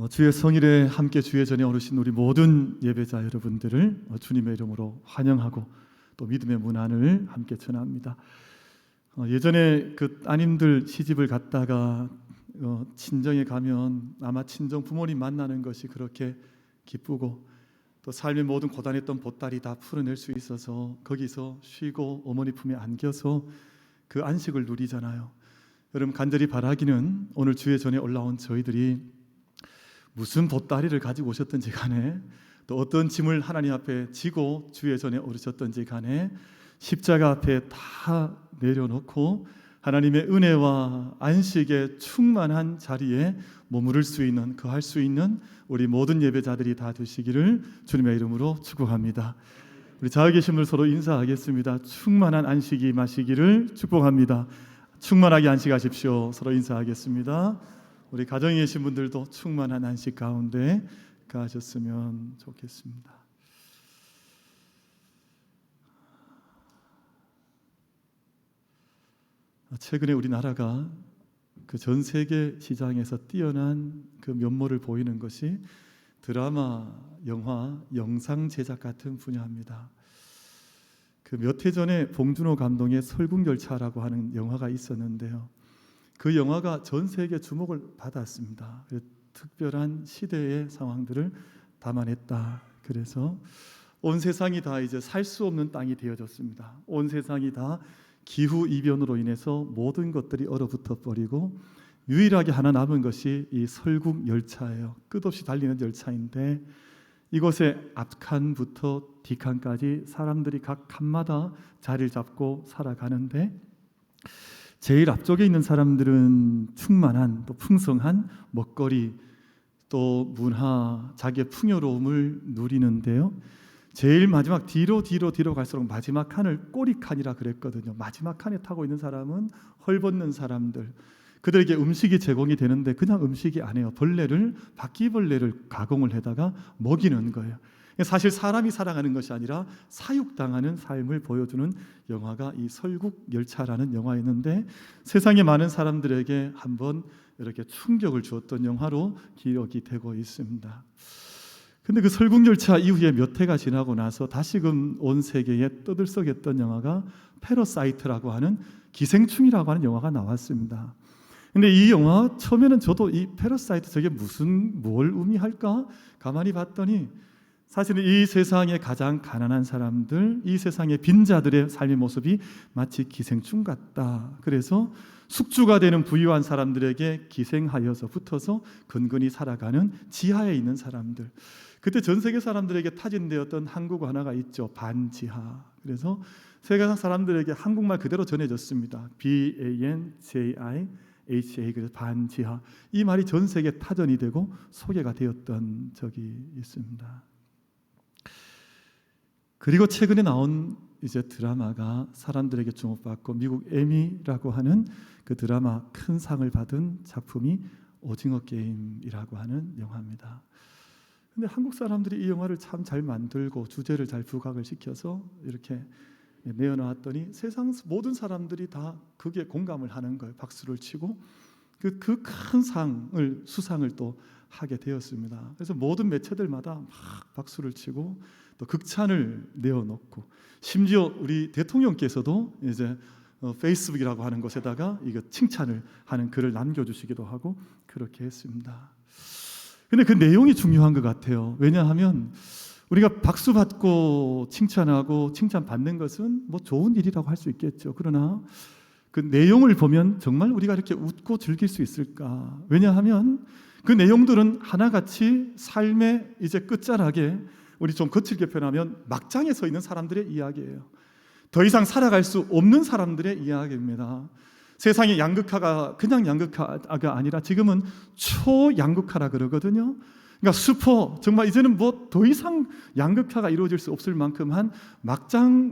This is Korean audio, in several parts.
주의 성일에 함께 주의 전에 오르신 우리 모든 예배자 여러분들을 주님의 이름으로 환영하고 또 믿음의 문안을 함께 전합니다. 예전에 그 따님들 시집을 갔다가 친정에 가면 아마 친정 부모님 만나는 것이 그렇게 기쁘고 또 삶의 모든 고단했던 보따리 다 풀어낼 수 있어서 거기서 쉬고 어머니 품에 안겨서 그 안식을 누리잖아요. 여러분, 간절히 바라기는 오늘 주의 전에 올라온 저희들이 무슨 보따리를 가지고 오셨든지 간에 또 어떤 짐을 하나님 앞에 지고 주의 전에 오르셨든지 간에 십자가 앞에 다 내려놓고 하나님의 은혜와 안식의 충만한 자리에 머무를 수 있는, 거할 수 있는 우리 모든 예배자들이 다 되시기를 주님의 이름으로 축복합니다. 우리 좌우에 계신 분들 서로 인사하겠습니다. 충만한 안식이 임하시기를 축복합니다. 충만하게 안식하십시오. 서로 인사하겠습니다. 우리 가정에 계신 분들도 충만한 안식 가운데 가셨으면 좋겠습니다. 최근에 우리나라가 그 전 세계 시장에서 뛰어난 그 면모를 보이는 것이 드라마, 영화, 영상 제작 같은 분야입니다. 그 몇 해 전에 봉준호 감독의 설국열차라고 하는 영화가 있었는데요. 그 영화가 전 세계 주목을 받았습니다. 특별한 시대의 상황들을 담아냈다. 그래서 온 세상이 다 이제 살 수 없는 땅이 되어졌습니다. 온 세상이 다 기후 이변으로 인해서 모든 것들이 얼어붙어 버리고 유일하게 하나 남은 것이 이 설국 열차예요. 끝없이 달리는 열차인데 이곳의 앞칸부터 뒷칸까지 사람들이 각 칸마다 자리를 잡고 살아가는데 제일 앞쪽에 있는 사람들은 충만한 또 풍성한 먹거리 또 문화, 자기의 풍요로움을 누리는데요. 제일 마지막 뒤로 갈수록 마지막 칸을 꼬리칸이라 그랬거든요. 마지막 칸에 타고 있는 사람은 헐벗는 사람들, 그들에게 음식이 제공이 되는데 그냥 음식이 아니에요. 바퀴벌레를 가공을 해다가 먹이는 거예요. 사실 사람이 살아가는 것이 아니라 사육당하는 삶을 보여주는 영화가 이 설국열차라는 영화였는데 세상의 많은 사람들에게 한번 이렇게 충격을 주었던 영화로 기억이 되고 있습니다. 근데 그 설국열차 이후에 몇 해가 지나고 나서 다시금 온 세계에 떠들썩했던 영화가 패러사이트라고 하는 기생충이라고 하는 영화가 나왔습니다. 근데 이 영화 처음에는 저도 이 패러사이트 저게 뭘 의미할까 가만히 봤더니 사실은 이 세상의 가장 가난한 사람들, 이 세상의 빈자들의 삶의 모습이 마치 기생충 같다. 그래서 숙주가 되는 부유한 사람들에게 기생하여서 붙어서 근근히 살아가는 지하에 있는 사람들. 그때 전 세계 사람들에게 타진되었던 한국어 하나가 있죠. 반지하. 그래서 세계 사람들에게 한국말 그대로 전해졌습니다. BANJIHA. 그래서 반지하. 이 말이 전 세계 타전이 되고 소개가 되었던 적이 있습니다. 그리고 최근에 나온 이제 드라마가 사람들에게 주목받고 미국 에미라고 하는 그 드라마 큰 상을 받은 작품이 오징어 게임이라고 하는 영화입니다. 근데 한국 사람들이 이 영화를 참 잘 만들고 주제를 잘 부각을 시켜서 이렇게 내어놨더니 세상 모든 사람들이 다 그게 공감을 하는 거예요. 박수를 치고 그 큰 수상을 또 하게 되었습니다. 그래서 모든 매체들마다 막 박수를 치고 또 극찬을 내어놓고 심지어 우리 대통령께서도 이제 페이스북이라고 하는 곳에다가 이거 칭찬을 하는 글을 남겨주시기도 하고 그렇게 했습니다. 근데 그 내용이 중요한 것 같아요. 왜냐하면 우리가 박수 받고 칭찬하고 칭찬받는 것은 뭐 좋은 일이라고 할 수 있겠죠. 그러나 그 내용을 보면 정말 우리가 이렇게 웃고 즐길 수 있을까? 왜냐하면 그 내용들은 하나같이 삶의 이제 끝자락에 우리 좀 거칠게 표현하면 막장에 서 있는 사람들의 이야기예요. 더 이상 살아갈 수 없는 사람들의 이야기입니다. 세상의 양극화가 그냥 양극화가 아니라 지금은 초양극화라 그러거든요. 그러니까 정말 이제는 뭐 더 이상 양극화가 이루어질 수 없을 만큼 한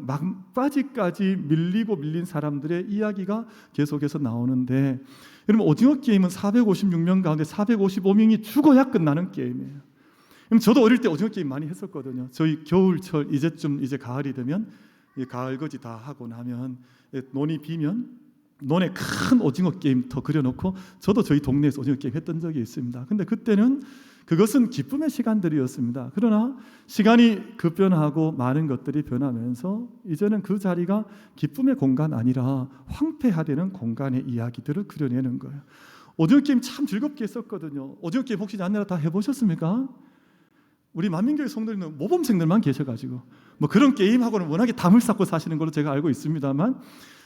막바지까지 밀린 사람들의 이야기가 계속해서 나오는데 여러분, 오징어 게임은 456명 가운데 455명이 죽어야 끝나는 게임이에요. 저도 어릴 때 오징어 게임 많이 했었거든요. 저희 겨울철 이제 가을이 되면 가을거지 다 하고 나면 논이 비면 논에 큰 오징어 게임터 그려놓고 저도 저희 동네에서 오징어 게임 했던 적이 있습니다. 근데 그때는 그것은 기쁨의 시간들이었습니다. 그러나 시간이 급변하고 많은 것들이 변하면서 이제는 그 자리가 기쁨의 공간 아니라 황폐화되는 공간의 이야기들을 그려내는 거예요. 오징어 게임 참 즐겁게 했었거든요. 오징어 게임 혹시 안내라 다 해보셨습니까? 우리 만민교회 성도들은 모범생들만 계셔가지고 뭐 그런 게임하고는 워낙에 담을 쌓고 사시는 걸로 제가 알고 있습니다만,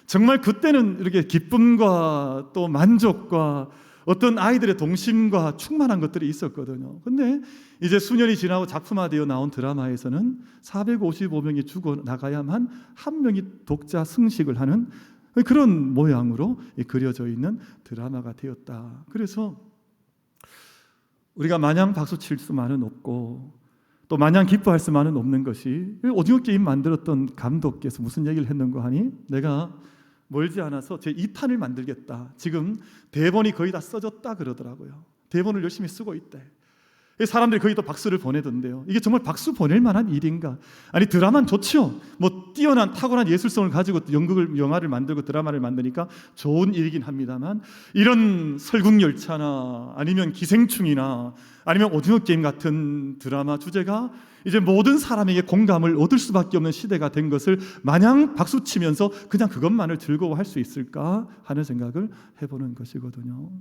정말 그때는 이렇게 기쁨과 또 만족과 어떤 아이들의 동심과 충만한 것들이 있었거든요. 근데 이제 수년이 지나고 작품화되어 나온 드라마에서는 455명이 죽어나가야만 한 명이 독자 승식을 하는 그런 모양으로 그려져 있는 드라마가 되었다. 그래서 우리가 마냥 박수 칠 수만은 없고 또 마냥 기뻐할 수만은 없는 것이, 오징어 게임 만들었던 감독께서 무슨 얘기를 했는가 하니, 내가 멀지 않아서 제 2탄을 만들겠다. 지금 대본이 거의 다 써졌다 그러더라고요. 대본을 열심히 쓰고 있대. 사람들이 거의 또 박수를 보내던데요. 이게 정말 박수 보낼 만한 일인가? 아니, 드라마는 좋죠. 뭐 뛰어난 탁월한 예술성을 가지고 영화를 만들고 드라마를 만드니까 좋은 일이긴 합니다만, 이런 설국열차나 아니면 기생충이나 아니면 오징어 게임 같은 드라마 주제가 이제 모든 사람에게 공감을 얻을 수밖에 없는 시대가 된 것을 마냥 박수치면서 그냥 그것만을 즐거워할 수 있을까 하는 생각을 해보는 것이거든요.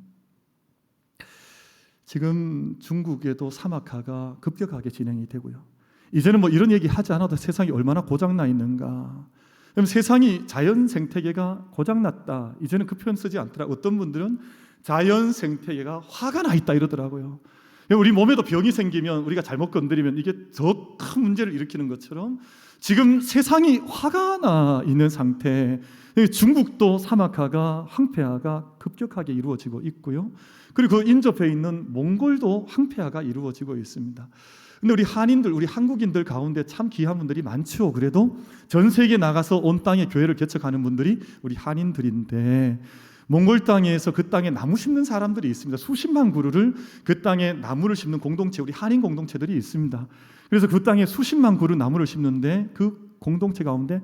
지금 중국에도 사막화가 급격하게 진행이 되고요. 이제는 뭐 이런 얘기 하지 않아도 세상이 얼마나 고장나 있는가. 그럼 세상이 자연 생태계가 고장났다, 이제는 그 표현 쓰지 않더라고요. 어떤 분들은 자연 생태계가 화가 나 있다 이러더라고요. 우리 몸에도 병이 생기면 우리가 잘못 건드리면 이게 더 큰 문제를 일으키는 것처럼 지금 세상이 화가 나 있는 상태, 중국도 사막화가 황폐화가 급격하게 이루어지고 있고요. 그리고 그 인접해 있는 몽골도 황폐화가 이루어지고 있습니다. 근데 우리 한인들, 우리 한국인들 가운데 참 귀한 분들이 많죠. 그래도 전 세계 나가서 온 땅에 교회를 개척하는 분들이 우리 한인들인데, 몽골 땅에서 그 땅에 나무 심는 사람들이 있습니다. 수십만 그루를 그 땅에 나무를 심는 공동체, 우리 한인 공동체들이 있습니다. 그래서 그 땅에 수십만 그루 나무를 심는데 그 공동체 가운데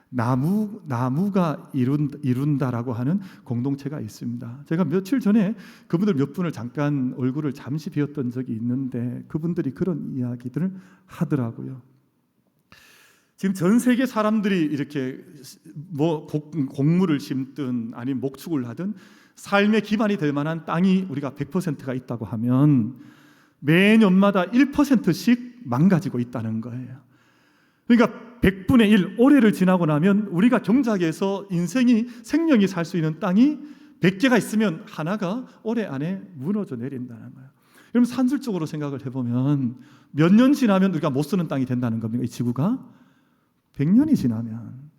나무가 이룬다라고 하는 공동체가 있습니다. 제가 며칠 전에 그분들 몇 분을 잠깐 얼굴을 잠시 뵈었던 적이 있는데 그분들이 그런 이야기들을 하더라고요. 지금 전 세계 사람들이 이렇게 뭐 곡물을 심든 아니면 목축을 하든 삶의 기반이 될 만한 땅이 우리가 100%가 있다고 하면 매년마다 1%씩 망가지고 있다는 거예요. 그러니까 100분의 1, 올해를 지나고 나면 우리가 경작에서 생명이 살 수 있는 땅이 100개가 있으면 하나가 올해 안에 무너져 내린다는 거예요. 그럼 산술적으로 생각을 해보면 몇 년 지나면 우리가 못 쓰는 땅이 된다는 겁니까? 이 지구가 100년이 지나면.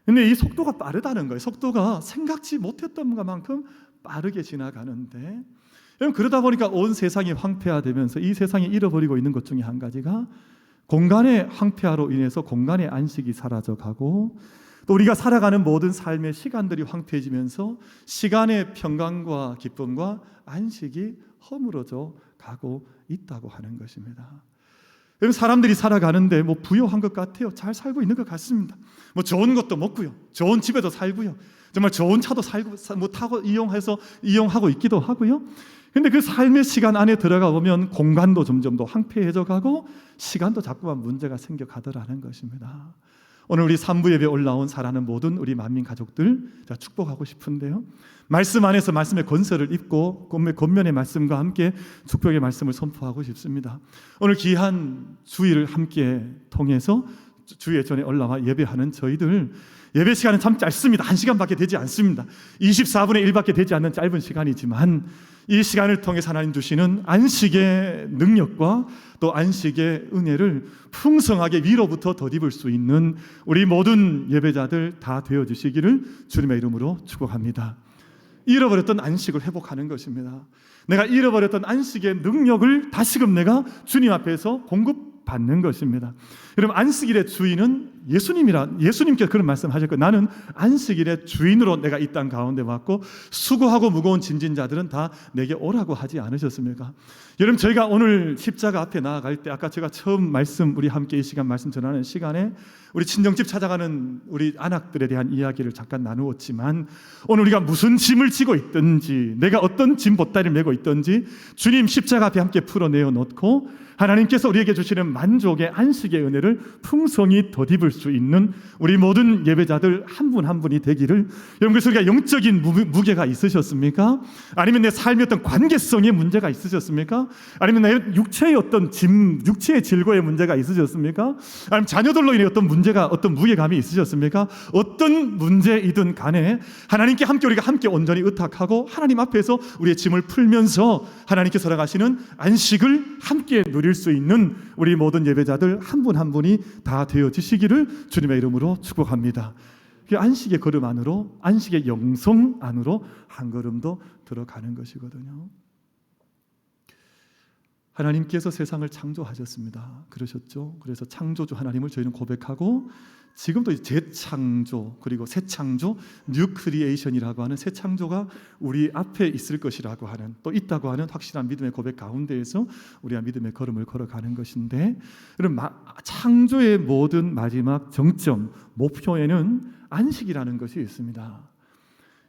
근데 이 속도가 빠르다는 거예요. 속도가 생각지 못했던 것만큼 빠르게 지나가는데, 그러다 보니까 온 세상이 황폐화되면서 이 세상이 잃어버리고 있는 것 중에 한 가지가 공간의 황폐화로 인해서 공간의 안식이 사라져가고, 또 우리가 살아가는 모든 삶의 시간들이 황폐해지면서 시간의 평강과 기쁨과 안식이 허물어져 가고 있다고 하는 것입니다. 여러분, 사람들이 살아가는데 뭐 부유한 것 같아요. 잘 살고 있는 것 같습니다. 뭐 좋은 것도 먹고요, 좋은 집에도 살고요, 정말 좋은 차도 살고 뭐 타고 이용하고 있기도 하고요. 근데 그 삶의 시간 안에 들어가 보면 공간도 점점 더 황폐해져 가고 시간도 자꾸만 문제가 생겨 가더라는 것입니다. 오늘 우리 3부 예배 올라온 사랑하는 모든 우리 만민 가족들, 제가 축복하고 싶은데요, 말씀 안에서 말씀의 권세를 입고 권면의 말씀과 함께 축복의 말씀을 선포하고 싶습니다. 오늘 귀한 주일을 함께 통해서 주일 전에 올라와 예배하는 저희들, 예배 시간은 참 짧습니다. 1시간밖에 되지 않습니다. 24분의 1밖에 되지 않는 짧은 시간이지만 이 시간을 통해서 하나님 주시는 안식의 능력과 또 안식의 은혜를 풍성하게 위로부터 덧입을 수 있는 우리 모든 예배자들 다 되어주시기를 주님의 이름으로 축복합니다. 잃어버렸던 안식을 회복하는 것입니다. 내가 잃어버렸던 안식의 능력을 다시금 내가 주님 앞에서 공급받는 것입니다. 여러분, 안식일의 주인은 예수님께서 그런 말씀하셨고, 나는 안식일의 주인으로 내가 이 땅 가운데 왔고 수고하고 무거운 짐진 자들은 다 내게 오라고 하지 않으셨습니까? 여러분, 저희가 오늘 십자가 앞에 나아갈 때, 아까 제가 처음 우리 함께 이 시간 말씀 전하는 시간에 우리 친정집 찾아가는 우리 안악들에 대한 이야기를 잠깐 나누었지만, 오늘 우리가 무슨 짐을 지고 있든지, 내가 어떤 짐 보따리를 메고 있든지 주님 십자가 앞에 함께 풀어내어 놓고 하나님께서 우리에게 주시는 만족의 안식의 은혜를 풍성히 덧입을 수 있는 우리 모든 예배자들 한 분 한 분이 되기를. 여러분, 그래서 우리가 영적인 무게가 있으셨습니까? 아니면 내 삶의 어떤 관계성에 문제가 있으셨습니까? 아니면 내 육체의 어떤 육체의 질고의 문제가 있으셨습니까? 아니면 자녀들로 인해 어떤 문제가, 어떤 무게감이 있으셨습니까? 어떤 문제이든 간에 하나님께 함께 우리가 함께 온전히 의탁하고 하나님 앞에서 우리의 짐을 풀면서 하나님께서 허락하시는 안식을 함께 누릴 수 있는 우리 모든 예배자들 한 분 한 분이 다 되어지시기를 주님의 이름으로 축복합니다. 그 안식의 걸음 안으로, 안식의 영성 안으로 한 걸음도 들어가는 것이거든요. 하나님께서 세상을 창조하셨습니다. 그러셨죠? 그래서 창조주 하나님을 저희는 고백하고, 지금도 재창조 그리고 새 창조, 뉴 크리에이션이라고 하는 새 창조가 우리 앞에 있을 것이라고 하는, 또 있다고 하는 확실한 믿음의 고백 가운데에서 우리가 믿음의 걸음을 걸어가는 것인데, 여러분, 창조의 모든 마지막 정점, 목표에는 안식이라는 것이 있습니다.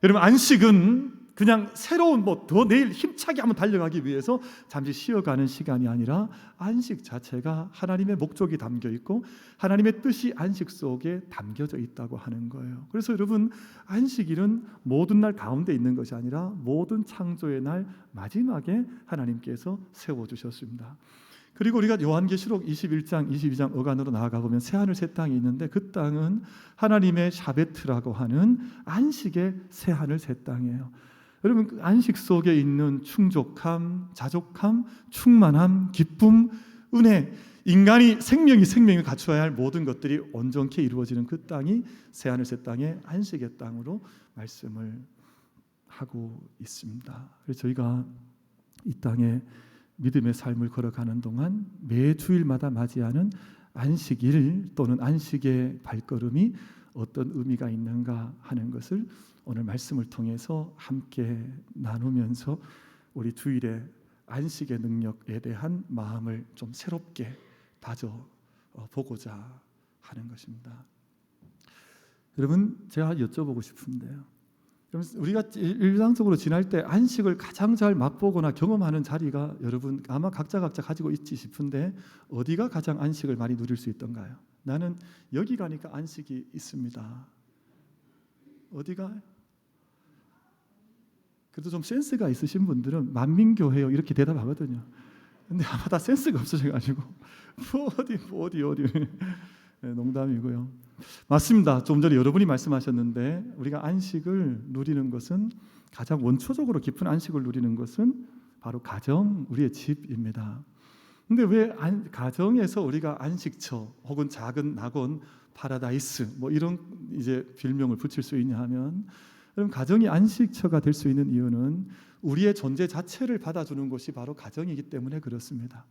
여러분, 안식은 그냥 새로운 더 내일 힘차게 한번 달려가기 위해서 잠시 쉬어가는 시간이 아니라, 안식 자체가 하나님의 목적이 담겨 있고 하나님의 뜻이 안식 속에 담겨져 있다고 하는 거예요. 그래서 여러분, 안식일은 모든 날 가운데 있는 것이 아니라 모든 창조의 날 마지막에 하나님께서 세워주셨습니다. 그리고 우리가 요한계시록 21장, 22장 어간으로 나아가 보면 새하늘 새 땅이 있는데, 그 땅은 하나님의 샤베트라고 하는 안식의 새하늘 새 땅이에요. 여러분, 그 안식 속에 있는 충족함, 자족함, 충만함, 기쁨, 은혜, 인간이 생명이 갖추어야 할 모든 것들이 온전케 이루어지는 그 땅이 새하늘 새 땅의 안식의 땅으로 말씀을 하고 있습니다. 그래서 저희가 이 땅에 믿음의 삶을 걸어가는 동안 매 주일마다 맞이하는 안식일 또는 안식의 발걸음이 어떤 의미가 있는가 하는 것을 오늘 말씀을 통해서 함께 나누면서 우리 주일의 안식의 능력에 대한 마음을 좀 새롭게 다져보고자 하는 것입니다. 여러분, 제가 여쭤보고 싶은데요, 우리가 일상적으로 지날 때 안식을 가장 잘 맛보거나 경험하는 자리가 여러분 아마 각자 가지고 있지 싶은데, 어디가 가장 안식을 많이 누릴 수 있던가요? 나는 여기 가니까 안식이 있습니다. 어디가? 그래도 좀 센스가 있으신 분들은 만민교회요 이렇게 대답하거든요. 근데 아마 다 센스가 없으셔가지고 어디 농담이고요. 맞습니다. 좀 전에 여러분이 말씀하셨는데, 우리가 안식을 누리는 것은, 가장 원초적으로 깊은 안식을 누리는 것은 바로 가정, 우리의 집입니다. 근데 왜 가정에서 우리가 안식처 혹은 작은 낙원, 파라다이스 이런 이제 별명을 붙일 수 있냐 하면, 여러분, 가정이 안식처가 될 수 있는 이유는 우리의 존재 자체를 받아주는 것이 바로 가정이기 때문에 그렇습니다.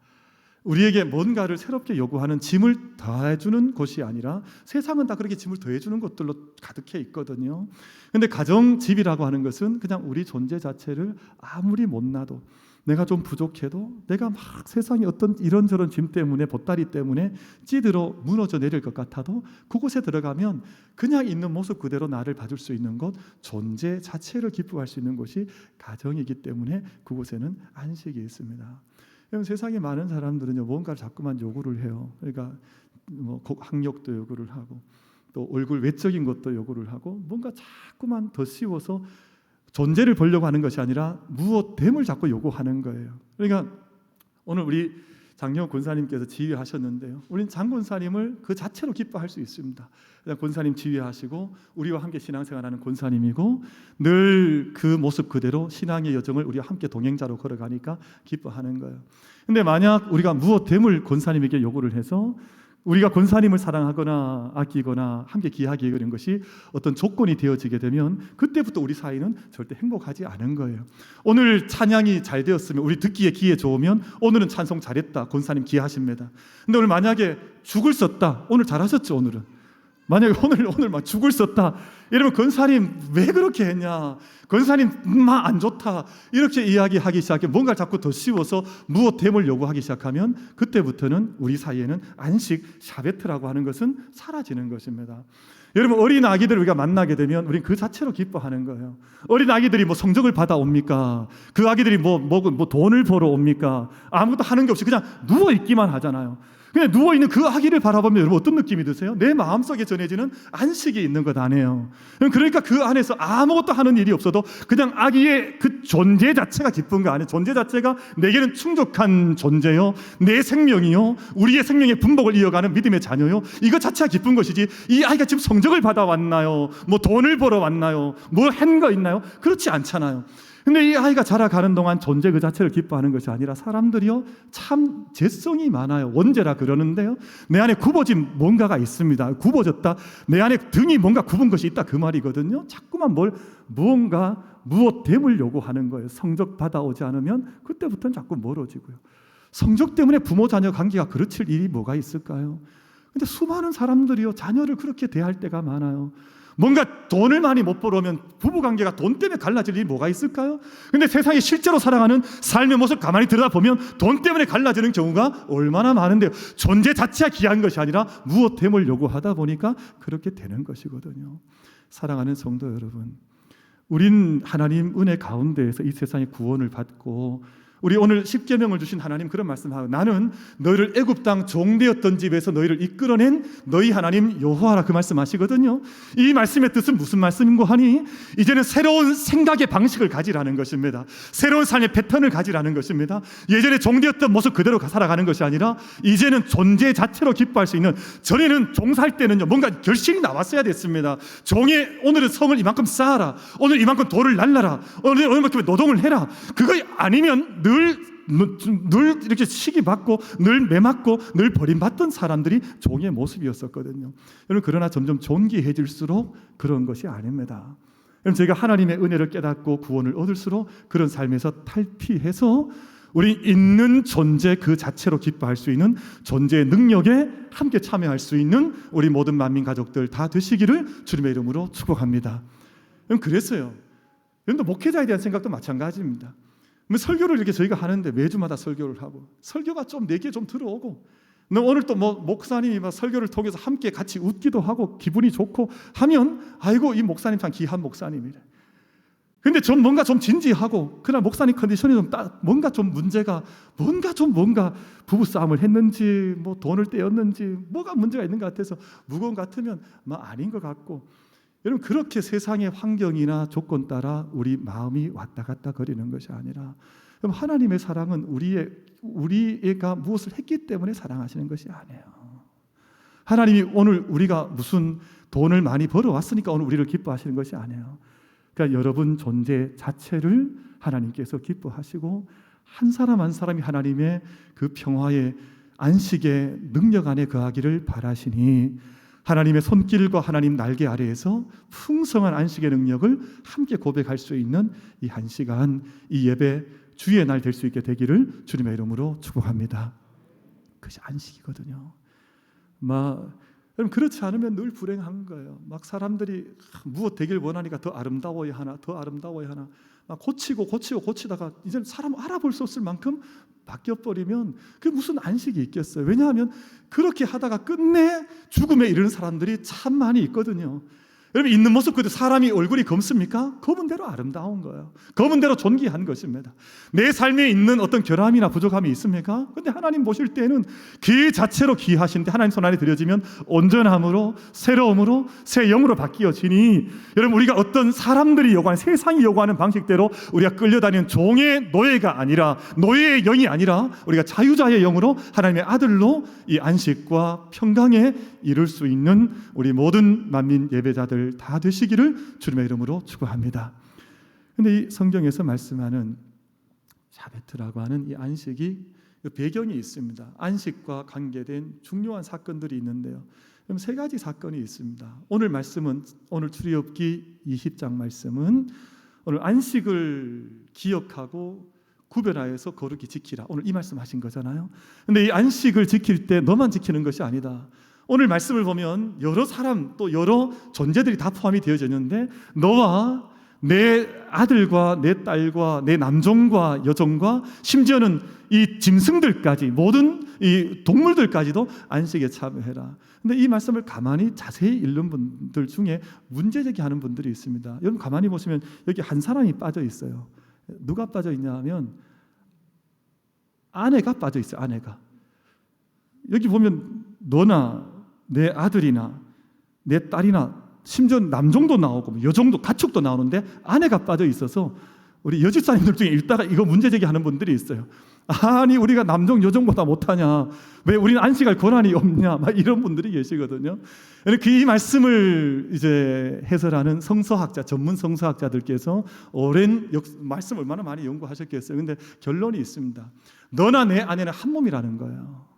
우리에게 뭔가를 새롭게 요구하는 짐을 더해주는 것이 아니라, 세상은 다 그렇게 짐을 더해주는 것들로 가득해 있거든요. 그런데 가정집이라고 하는 것은 그냥 우리 존재 자체를 아무리 못나도, 내가 좀 부족해도, 내가 막 세상에 어떤 이런저런 짐 때문에, 보따리 때문에 찌들어 무너져 내릴 것 같아도 그곳에 들어가면 그냥 있는 모습 그대로 나를 봐줄 수 있는 것, 존재 자체를 기뻐할 수 있는 곳이 가정이기 때문에 그곳에는 안식이 있습니다. 세상에 많은 사람들은요, 뭔가를 자꾸만 요구를 해요. 그러니까 학력도 요구를 하고, 또 얼굴 외적인 것도 요구를 하고, 뭔가 자꾸만 더 씌워서 존재를 보려고 하는 것이 아니라 무엇됨을 자꾸 요구하는 거예요. 그러니까 오늘 우리 장영 권사님께서 지휘하셨는데요, 우리는 장 권사님을 그 자체로 기뻐할 수 있습니다. 권사님 지휘하시고 우리와 함께 신앙생활하는 권사님이고, 늘 그 모습 그대로 신앙의 여정을 우리와 함께 동행자로 걸어가니까 기뻐하는 거예요. 근데 만약 우리가 무엇됨을 권사님에게 요구를 해서 우리가 권사님을 사랑하거나 아끼거나 함께 기하게 그런 것이 어떤 조건이 되어지게 되면, 그때부터 우리 사이는 절대 행복하지 않은 거예요. 오늘 찬양이 잘 되었으면, 우리 듣기에 귀에 좋으면 오늘은 찬송 잘했다, 권사님 기하십니다. 근데 오늘 만약에 죽을 썼다, 오늘 잘하셨죠, 오늘은. 만약에 오늘 막 죽을 썼다 이러면 권사님 왜 그렇게 했냐, 권사님 안 좋다 이렇게 이야기하기 시작해 뭔가 자꾸 더 씌워서 무엇됨을 요구하기 시작하면 그때부터는 우리 사이에는 안식 샤베트라고 하는 것은 사라지는 것입니다. 여러분, 어린 아기들 우리가 만나게 되면 우리는 그 자체로 기뻐하는 거예요. 어린 아기들이 뭐 성적을 받아 옵니까? 그 아기들이 뭐 돈을 벌어 옵니까? 아무것도 하는 게 없이 그냥 누워 있기만 하잖아요. 그냥 누워 있는 그 아기를 바라보면 여러분 어떤 느낌이 드세요? 내 마음속에 전해지는 안식이 있는 것 아니에요. 그러니까 그 안에서 아무것도 하는 일이 없어도 그냥 아기의 그 존재 자체가 기쁜 거 아니에요. 존재 자체가 내게는 충족한 존재요, 내 생명이요, 우리의 생명의 분복을 이어가는 믿음의 자녀요, 이거 자체가 기쁜 것이지 이 아이가 지금 성적을 받아왔나요? 뭐 돈을 벌어왔나요? 뭐 한 거 있나요? 그렇지 않잖아요. 근데 이 아이가 자라가는 동안 존재 그 자체를 기뻐하는 것이 아니라 사람들이요 참 재성이 많아요. 원죄라 그러는데요, 내 안에 굽어진 뭔가가 있습니다. 굽어졌다, 내 안에 등이 뭔가 굽은 것이 있다 그 말이거든요. 자꾸만 무엇됨을 요구하는 거예요. 성적 받아오지 않으면 그때부터는 자꾸 멀어지고요. 성적 때문에 부모 자녀 관계가 그르칠 일이 뭐가 있을까요? 근데 수많은 사람들이요 자녀를 그렇게 대할 때가 많아요. 뭔가 돈을 많이 못 벌어오면 부부관계가 돈 때문에 갈라질 일이 뭐가 있을까요? 근데 세상에 실제로 살아가는 삶의 모습 가만히 들여다보면 돈 때문에 갈라지는 경우가 얼마나 많은데요. 존재 자체가 귀한 것이 아니라 무엇됨을 요구하다 보니까 그렇게 되는 것이거든요. 사랑하는 성도 여러분, 우린 하나님 은혜 가운데에서 이 세상의 구원을 받고 우리 오늘 십계명을 주신 하나님 그런 말씀하고, 나는 너희를 애굽 땅 종되었던 집에서 너희를 이끌어낸 너희 하나님 여호와라, 그 말씀하시거든요. 이 말씀의 뜻은 무슨 말씀인고 하니, 이제는 새로운 생각의 방식을 가지라는 것입니다. 새로운 삶의 패턴을 가지라는 것입니다. 예전에 종되었던 모습 그대로 살아가는 것이 아니라 이제는 존재 자체로 기뻐할 수 있는, 전에는 종살 때는요 뭔가 결심이 나왔어야 됐습니다. 오늘은 성을 이만큼 쌓아라, 오늘 이만큼 돌을 날라라, 오늘 이만큼 노동을 해라. 그거 아니면 늘 이렇게 시기받고 늘 매맞고 늘 버림받던 사람들이 종의 모습이었었거든요. 여러분, 그러나 점점 존귀해질수록 그런 것이 아닙니다. 여러분, 저희가 하나님의 은혜를 깨닫고 구원을 얻을수록 그런 삶에서 탈피해서 우리 있는 존재 그 자체로 기뻐할 수 있는 존재의 능력에 함께 참여할 수 있는 우리 모든 만민 가족들 다 되시기를 주님의 이름으로 축복합니다. 여러분, 그랬어요. 여러분도 목회자에 대한 생각도 마찬가지입니다. 설교를 이렇게 저희가 하는데 매주마다 설교를 하고 설교가 좀 내게 좀 들어오고, 오늘 또 목사님이 설교를 통해서 함께 같이 웃기도 하고 기분이 좋고 하면 아이고 이 목사님 참 귀한 목사님이래. 근데 좀 뭔가 좀 진지하고 그날 목사님 컨디션이 뭔가 부부 싸움을 했는지 뭐 돈을 떼었는지 뭐가 문제가 있는 것 같아서 무거운 것 같으면 아닌 것 같고, 여러분 그렇게 세상의 환경이나 조건 따라 우리 마음이 왔다 갔다 거리는 것이 아니라, 그럼 하나님의 사랑은 우리가 무엇을 했기 때문에 사랑하시는 것이 아니에요. 하나님이 오늘 우리가 무슨 돈을 많이 벌어왔으니까 오늘 우리를 기뻐하시는 것이 아니에요. 그러니까 여러분 존재 자체를 하나님께서 기뻐하시고 한 사람 한 사람이 하나님의 그 평화의 안식의 능력 안에 거하기를 바라시니, 하나님의 손길과 하나님 날개 아래에서 풍성한 안식의 능력을 함께 고백할 수 있는 이 한 시간, 이 예배 주의 날 될 수 있게 되기를 주님의 이름으로 축복합니다. 그것이 안식이거든요. 여러분 그렇지 않으면 늘 불행한 거예요. 사람들이 무엇 되길 원하니까 더 아름다워야 하나, 더 아름다워야 하나, 고치다가 이제 사람 알아볼 수 없을 만큼 바뀌어버리면 그게 무슨 안식이 있겠어요. 왜냐하면 그렇게 하다가 끝내 죽음에 이르는 사람들이 참 많이 있거든요. 여러분, 있는 모습 그대로 사람이 얼굴이 검습니까? 검은 대로 아름다운 거예요. 검은 대로 존귀한 것입니다. 내 삶에 있는 어떤 결함이나 부족함이 있습니까? 근데 하나님 보실 때는 그 자체로 귀하신데 하나님 손 안에 들여지면 온전함으로, 새로움으로, 새 영으로 바뀌어지니, 여러분 우리가 어떤 사람들이 요구하는, 세상이 요구하는 방식대로 우리가 끌려다니는 종의 노예가 아니라, 노예의 영이 아니라 우리가 자유자의 영으로 하나님의 아들로 이 안식과 평강에 이룰 수 있는 우리 모든 만민 예배자들 다 되시기를 주님의 이름으로 축복합니다. 근데 이 성경에서 말씀하는 샤베트라고 하는 이 안식이 배경이 있습니다. 안식과 관계된 중요한 사건들이 있는데요. 그럼 세 가지 사건이 있습니다. 오늘 말씀은, 오늘 출애굽기 20장 말씀은 오늘 안식을 기억하고 구별하여서 거룩히 지키라, 오늘 이 말씀 하신 거잖아요. 근데 이 안식을 지킬 때 너만 지키는 것이 아니다. 오늘 말씀을 보면 여러 사람 또 여러 존재들이 다 포함이 되어져 있는데 너와 내 아들과 내 딸과 내 남종과 여종과 심지어는 이 짐승들까지 모든 이 동물들까지도 안식에 참여해라. 근데 이 말씀을 가만히 자세히 읽는 분들 중에 문제제기하는 분들이 있습니다. 여러분 가만히 보시면 여기 한 사람이 빠져 있어요. 누가 빠져 있냐 하면 아내가 빠져 있어요. 아내가. 여기 보면 너나 내 아들이나 내 딸이나 심지어 남종도 나오고 여종도 가축도 나오는데 아내가 빠져 있어서 우리 여집사님들 중에 읽다가 이거 문제제기하는 분들이 있어요. 아니 우리가 남종 여종보다 못하냐, 왜 우리는 안식할 권한이 없냐, 막 이런 분들이 계시거든요. 이 말씀을 이제 해설하는 성서학자, 전문 성서학자들께서 오랜 말씀 얼마나 많이 연구하셨겠어요. 근데 결론이 있습니다. 너나 내 아내는 한 몸이라는 거예요.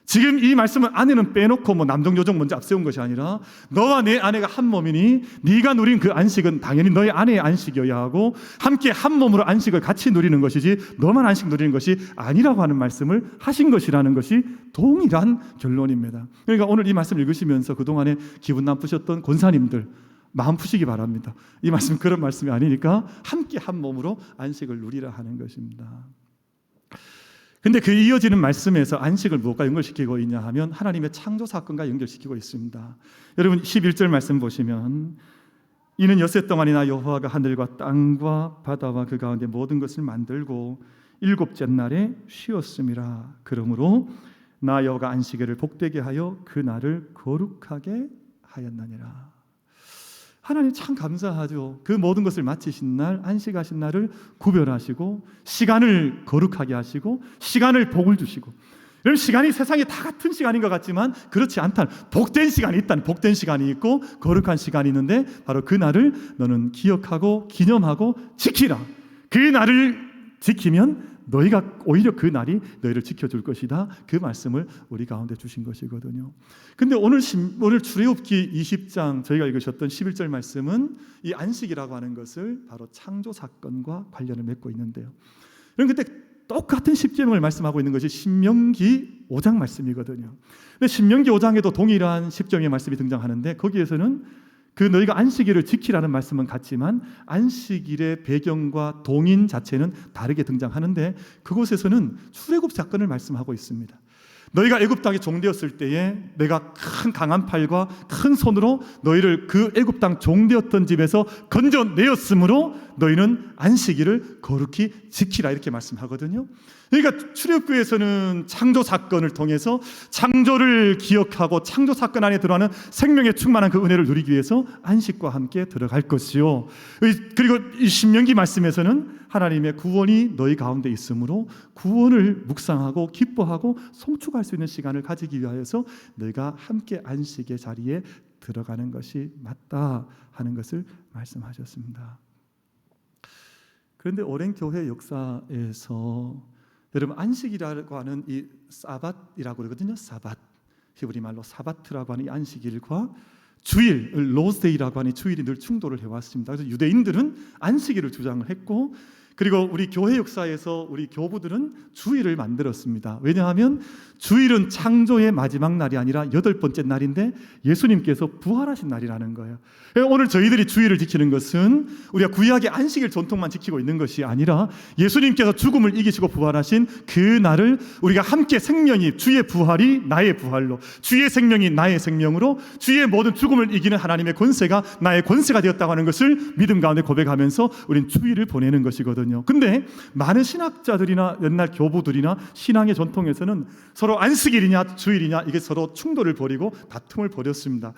지금 이 말씀은 아내는 빼놓고 남종 여종 먼저 앞세운 것이 아니라 너와 내 아내가 한 몸이니 네가 누린 그 안식은 당연히 너의 아내의 안식이어야 하고 함께 한 몸으로 안식을 같이 누리는 것이지 너만 안식 누리는 것이 아니라고 하는 말씀을 하신 것이라는 것이 동일한 결론입니다. 그러니까 오늘 이 말씀 읽으시면서 그동안에 기분 나쁘셨던 권사님들 마음 푸시기 바랍니다. 이 말씀 그런 말씀이 아니니까 함께 한 몸으로 안식을 누리라 하는 것입니다. 근데 그 이어지는 말씀에서 안식을 무엇과 연결시키고 있냐 하면 하나님의 창조 사건과 연결시키고 있습니다. 여러분 11절 말씀 보시면 이는 엿새 동안이나 여호와가 하늘과 땅과 바다와 그 가운데 모든 것을 만들고 일곱째 날에 쉬었음이라. 그러므로 나 여호와가 안식일을 복되게 하여 그 날을 거룩하게 하였나니라. 하나님 참 감사하죠. 그 모든 것을 마치신 날, 안식하신 날을 구별하시고 시간을 거룩하게 하시고 시간을 복을 주시고, 여러분 시간이 세상에 다 같은 시간인 것 같지만 그렇지 않다는, 복된 시간이 있다는, 복된 시간이 있고 거룩한 시간이 있는데 바로 그 날을 너는 기억하고 기념하고 지키라. 그 날을 지키면 너희가 오히려 그 날이 너희를 지켜줄 것이다. 그 말씀을 우리 가운데 주신 것이거든요. 근데 오늘 출애굽기 20장 저희가 읽으셨던 11절 말씀은 이 안식이라고 하는 것을 바로 창조 사건과 관련을 맺고 있는데요. 그런데 똑같은 십계명을 말씀하고 있는 것이 신명기 5장 말씀이거든요. 근데 신명기 5장에도 동일한 십계명의 말씀이 등장하는데 거기에서는 그 너희가 안식일을 지키라는 말씀은 같지만 안식일의 배경과 동인 자체는 다르게 등장하는데 그곳에서는 출애굽 사건을 말씀하고 있습니다. 너희가 애굽 땅에 종되었을 때에 내가 큰 강한 팔과 큰 손으로 너희를 그 애굽 땅 종되었던 집에서 건져내었으므로 너희는 안식일을 거룩히 지키라 이렇게 말씀하거든요. 그러니까 출애굽기에서는 창조 사건을 통해서 창조를 기억하고 창조 사건 안에 들어가는 생명에 충만한 그 은혜를 누리기 위해서 안식과 함께 들어갈 것이요. 그리고 이 신명기 말씀에서는 하나님의 구원이 너희 가운데 있으므로 구원을 묵상하고 기뻐하고 송축할 수 있는 시간을 가지기 위하여서 너희가 함께 안식의 자리에 들어가는 것이 맞다 하는 것을 말씀하셨습니다. 그런데 오랜 교회 역사에서 여러분 안식이라고 하는 이 사밧이라고 그러거든요. 사밧, 히브리 말로 사바트라고 하는 이 안식일과 주일, 로스데이라고 하는 주일이 늘 충돌을 해왔습니다. 그래서 유대인들은 안식일을 주장을 했고, 그리고 우리 교회 역사에서 우리 교부들은 주일을 만들었습니다. 왜냐하면 주일은 창조의 마지막 날이 아니라 8번째 날인데 예수님께서 부활하신 날이라는 거예요. 오늘 저희들이 주일을 지키는 것은 우리가 구약의 안식일 전통만 지키고 있는 것이 아니라 예수님께서 죽음을 이기시고 부활하신 그 날을 우리가 함께 생명이, 주의 부활이 나의 부활로, 주의 생명이 나의 생명으로, 주의 모든 죽음을 이기는 하나님의 권세가 나의 권세가 되었다고 하는 것을 믿음 가운데 고백하면서 우린 주일을 보내는 것이거든요. 근데 많은 신학자들이나 옛날 교부들이나 신앙의 전통에서는 서로 안식일이냐 주일이냐 이게 서로 충돌을 벌이고 다툼을 벌였습니다.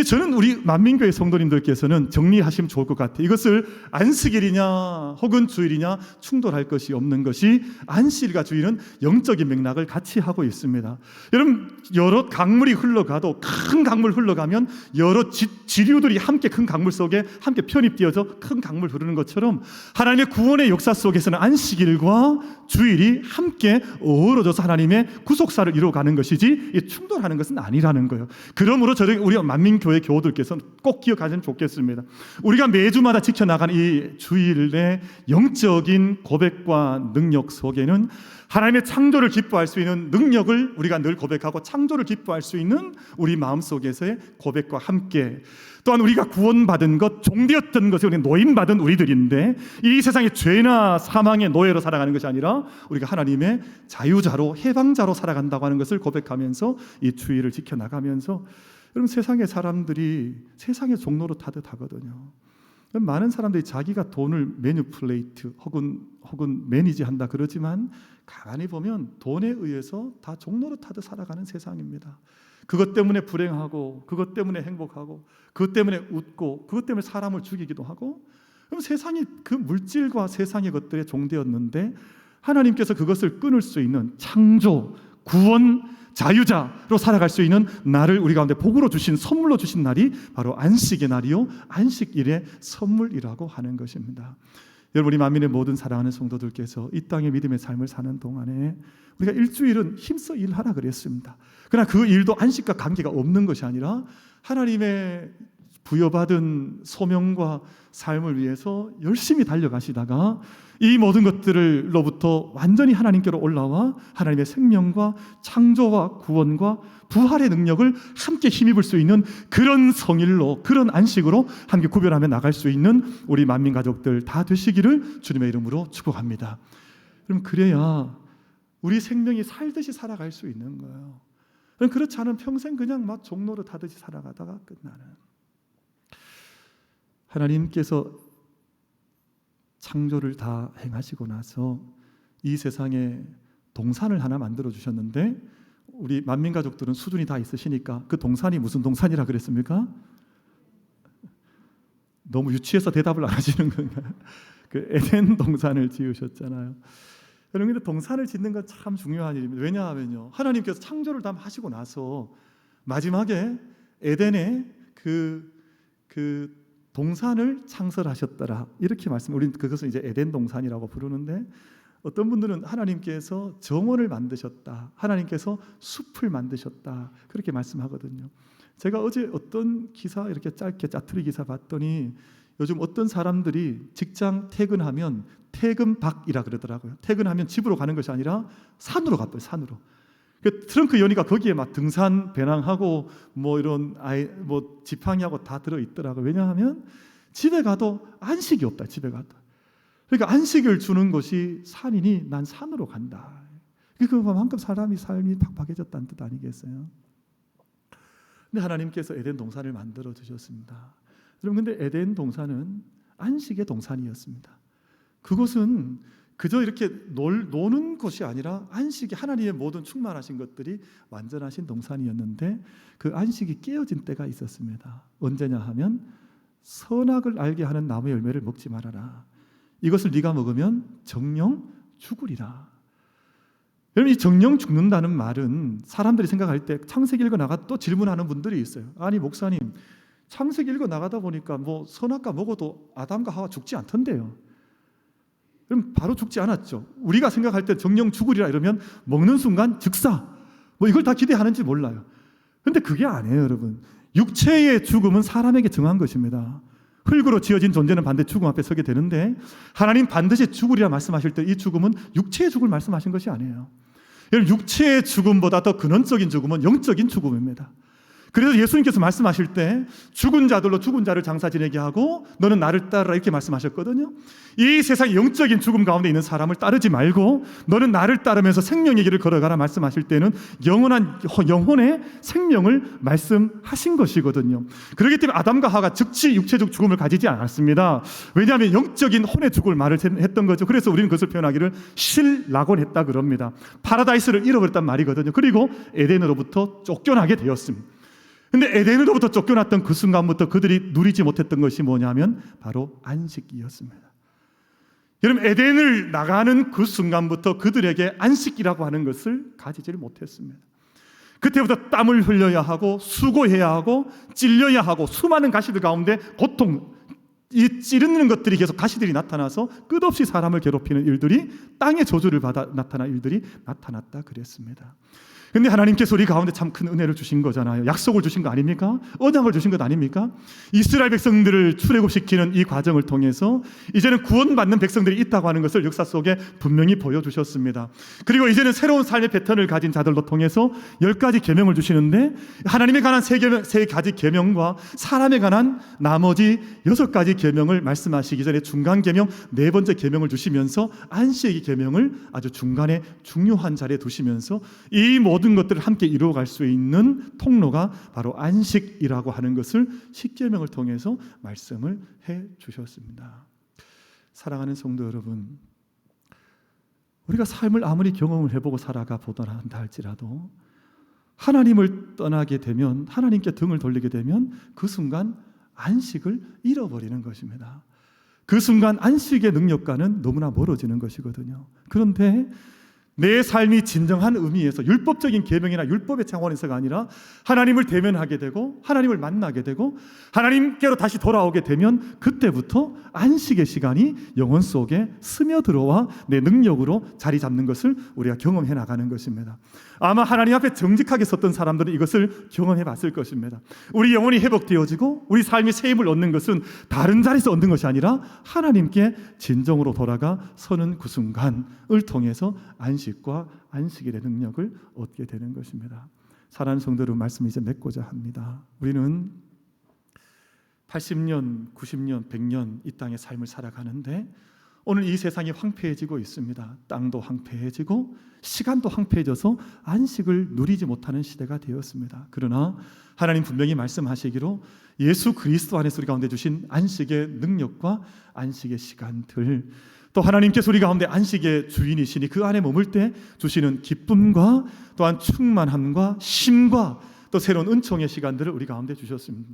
저는 우리 만민교회 성도님들께서는 정리하시면 좋을 것 같아요. 이것을 안식일이냐 혹은 주일이냐 충돌할 것이 없는 것이, 안식일과 주일은 영적인 맥락을 같이 하고 있습니다. 여러분 여러 강물이 흘러가도, 큰 강물 흘러가면 여러 지류들이 함께 큰 강물 속에 함께 편입되어서 큰 강물 흐르는 것처럼 하나님의 구원의 역사 속에서는 안식일과 주일이 함께 어우러져서 하나님의 구속사를 이루어가는 것이지 충돌하는 것은 아니라는 거예요. 그러므로 우리 만민교회 교우들께서는 꼭 기억하시면 좋겠습니다. 우리가 매주마다 지켜나가는 이 주일의 영적인 고백과 능력 속에는 하나님의 창조를 기뻐할 수 있는 능력을 우리가 늘 고백하고 창조를 기뻐할 수 있는 우리 마음속에서의 고백과 함께 또한 우리가 구원받은 것, 종되었던 것에 우리가 노인받은 우리들인데 이 세상의 죄나 사망의 노예로 살아가는 것이 아니라 우리가 하나님의 자유자로 해방자로 살아간다고 하는 것을 고백하면서 이 주의를 지켜나가면서 여러분 세상의 사람들이 세상의 종로로 타듯 하거든요. 많은 사람들이 자기가 돈을 매니플레이트 혹은 매니지한다 그러지만 가만히 보면 돈에 의해서 다 종로로 타듯 살아가는 세상입니다. 그것 때문에 불행하고 그것 때문에 행복하고 그것 때문에 웃고 그것 때문에 사람을 죽이기도 하고 그럼 세상이 그 물질과 세상의 것들에 종되었는데 하나님께서 그것을 끊을 수 있는 창조, 구원, 자유자로 살아갈 수 있는 날을 우리 가운데 복으로 주신 선물로 주신 날이 바로 안식의 날이요 안식일의 선물이라고 하는 것입니다. 여러분 우리 만민의 모든 사랑하는 성도들께서 이 땅의 믿음의 삶을 사는 동안에 우리가 일주일은 힘써 일하라 그랬습니다. 그러나 그 일도 안식과 관계가 없는 것이 아니라 하나님의 부여받은 소명과 삶을 위해서 열심히 달려가시다가 이 모든 것들로부터 완전히 하나님께로 올라와 하나님의 생명과 창조와 구원과 부활의 능력을 함께 힘입을 수 있는 그런 성일로 그런 안식으로 함께 구별하며 나갈 수 있는 우리 만민 가족들 다 되시기를 주님의 이름으로 축복합니다. 그럼 그래야 우리 생명이 살듯이 살아갈 수 있는 거예요. 그렇지 않으면 평생 그냥 막 종로로 타듯이 살아가다가 끝나는. 하나님께서 창조를 다 행하시고 나서 이 세상에 동산을 하나 만들어 주셨는데 우리 만민 가족들은 수준이 다 있으시니까 그 동산이 무슨 동산이라 그랬습니까? 너무 유치해서 대답을 안 하시는 건가요? 그 에덴 동산을 지으셨잖아요. 여러분 근데 동산을 짓는 건 참 중요한 일입니다. 왜냐하면요 하나님께서 창조를 다 하시고 나서 마지막에 에덴에 그 동산을 창설하셨더라 이렇게 말씀. 우리는 그것을 이제 에덴 동산이라고 부르는데 어떤 분들은 하나님께서 정원을 만드셨다, 하나님께서 숲을 만드셨다 그렇게 말씀하거든요. 제가 어제 어떤 기사 이렇게 짧게 짜투리 기사 봤더니 요즘 어떤 사람들이 직장 퇴근하면 퇴근박이라 그러더라고요. 퇴근하면 집으로 가는 것이 아니라 산으로 갔어요. 산으로. 그 트렁크 여니까 거기에 막 등산 배낭하고 뭐 이런 뭐 지팡이하고 다 들어 있더라고요. 왜냐하면 집에 가도 안식이 없다. 집에 가도. 그러니까 안식을 주는 것이 산이니 난 산으로 간다. 그만큼 사람이 삶이 팍팍해졌다는 뜻 아니겠어요? 근데 하나님께서 에덴 동산을 만들어 주셨습니다. 여러분 근데 에덴 동산은 안식의 동산이었습니다. 그곳은 그저 이렇게 노는 곳이 아니라 안식이 하나님의 모든 충만하신 것들이 완전하신 동산이었는데 그 안식이 깨어진 때가 있었습니다. 언제냐 하면 선악을 알게 하는 나무 열매를 먹지 말아라. 이것을 네가 먹으면 정령 죽으리라. 여러분 이 정령 죽는다는 말은 사람들이 생각할 때 창세기 읽어 나가 또 질문하는 분들이 있어요. 아니 목사님 창세기 읽어 나가다 보니까 뭐 선악과 먹어도 아담과 하와 죽지 않던데요. 그럼 바로 죽지 않았죠. 우리가 생각할 때 정령 죽으리라 이러면 먹는 순간 즉사 뭐 이걸 다 기대하는지 몰라요. 그런데 그게 아니에요 여러분. 육체의 죽음은 사람에게 정한 것입니다. 흙으로 지어진 존재는 반드시 죽음 앞에 서게 되는데 하나님 반드시 죽으리라 말씀하실 때 이 죽음은 육체의 죽음을 말씀하신 것이 아니에요. 여러분 육체의 죽음보다 더 근원적인 죽음은 영적인 죽음입니다. 그래서 예수님께서 말씀하실 때 죽은 자들로 죽은 자를 장사 지내게 하고 너는 나를 따르라 이렇게 말씀하셨거든요. 이 세상 영적인 죽음 가운데 있는 사람을 따르지 말고 너는 나를 따르면서 생명의 길을 걸어가라 말씀하실 때는 영혼의 생명을 말씀하신 것이거든요. 그렇기 때문에 아담과 하와가 즉시 육체적 죽음을 가지지 않았습니다. 왜냐하면 영적인 혼의 죽음을 말을 했던 거죠. 그래서 우리는 그것을 표현하기를 실낙원했다 그럽니다. 파라다이스를 잃어버렸단 말이거든요. 그리고 에덴으로부터 쫓겨나게 되었습니다. 근데 에덴으로부터 쫓겨났던 그 순간부터 그들이 누리지 못했던 것이 뭐냐면 바로 안식이었습니다. 여러분 에덴을 나가는 그 순간부터 그들에게 안식이라고 하는 것을 가지지를 못했습니다. 그때부터 땀을 흘려야 하고 수고해야 하고 찔려야 하고 수많은 가시들 가운데 고통 이 찌르는 것들이 계속 가시들이 나타나서 끝없이 사람을 괴롭히는 일들이, 땅의 저주를 받아 나타난 일들이 나타났다 그랬습니다. 근데 하나님께서 우리 가운데 참 큰 은혜를 주신 거잖아요. 약속을 주신 거 아닙니까? 언약을 주신 것 아닙니까? 이스라엘 백성들을 출애굽시키는 이 과정을 통해서 이제는 구원받는 백성들이 있다고 하는 것을 역사 속에 분명히 보여주셨습니다. 그리고 이제는 새로운 삶의 패턴을 가진 자들로 통해서 10가지 계명을 주시는데, 하나님에 관한 3가지 계명과 사람에 관한 나머지 6가지 계명을 말씀하시기 전에 중간 계명 4번째 계명을 주시면서 안식의 계명을 아주 중간에 중요한 자리에 두시면서 이 모든 것들을 함께 이루어갈 수 있는 통로가 바로 안식이라고 하는 것을 십계명을 통해서 말씀을 해 주셨습니다. 사랑하는 성도 여러분, 우리가 삶을 아무리 경험을 해보고 살아가 보더라 한다 할지라도 하나님을 떠나게 되면, 하나님께 등을 돌리게 되면 그 순간 안식을 잃어버리는 것입니다. 그 순간 안식의 능력과는 너무나 멀어지는 것이거든요. 그런데 내 삶이 진정한 의미에서 율법적인 계명이나 율법의 차원에서가 아니라 하나님을 대면하게 되고 하나님을 만나게 되고 하나님께로 다시 돌아오게 되면 그때부터 안식의 시간이 영혼 속에 스며들어와 내 능력으로 자리 잡는 것을 우리가 경험해 나가는 것입니다. 아마 하나님 앞에 정직하게 섰던 사람들은 이것을 경험해 봤을 것입니다. 우리 영혼이 회복되어지고 우리 삶이 새 힘을 얻는 것은 다른 자리에서 얻는 것이 아니라 하나님께 진정으로 돌아가 서는 그 순간을 통해서 안식과 안식일의 능력을 얻게 되는 것입니다. 사랑하는 성도 여러분, 말씀을 이제 맺고자 합니다. 우리는 80년, 90년, 100년 이 땅의 삶을 살아가는데 오늘 이 세상이 황폐해지고 있습니다. 땅도 황폐해지고 시간도 황폐해져서 안식을 누리지 못하는 시대가 되었습니다. 그러나 하나님 분명히 말씀하시기로 예수 그리스도 안에서 우리 가운데 주신 안식의 능력과 안식의 시간들, 또 하나님께서 우리 가운데 안식의 주인이시니 그 안에 머물 때 주시는 기쁨과 또한 충만함과 쉼과 또 새로운 은총의 시간들을 우리 가운데 주셨습니다.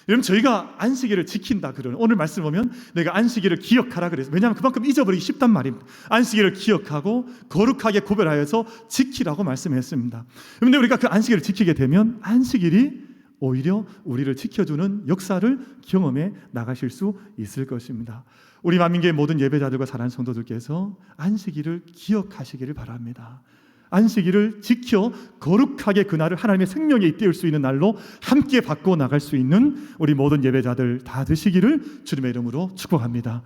여러분, 저희가 안식일을 지킨다 그러는, 오늘 말씀 보면 내가 안식일을 기억하라 그래서, 왜냐하면 그만큼 잊어버리기 쉽단 말입니다. 안식일을 기억하고 거룩하게 구별하여서 지키라고 말씀했습니다. 그런데 우리가 그 안식일을 지키게 되면 안식일이 오히려 우리를 지켜주는 역사를 경험해 나가실 수 있을 것입니다. 우리 만민교회 모든 예배자들과 사랑하는 성도들께서 안식일을 기억하시기를 바랍니다. 안식일을 지켜 거룩하게 그날을 하나님의 생명에 잇대울 수 있는 날로 함께 바꿔 나갈 수 있는 우리 모든 예배자들 다 되시기를 주님의 이름으로 축복합니다.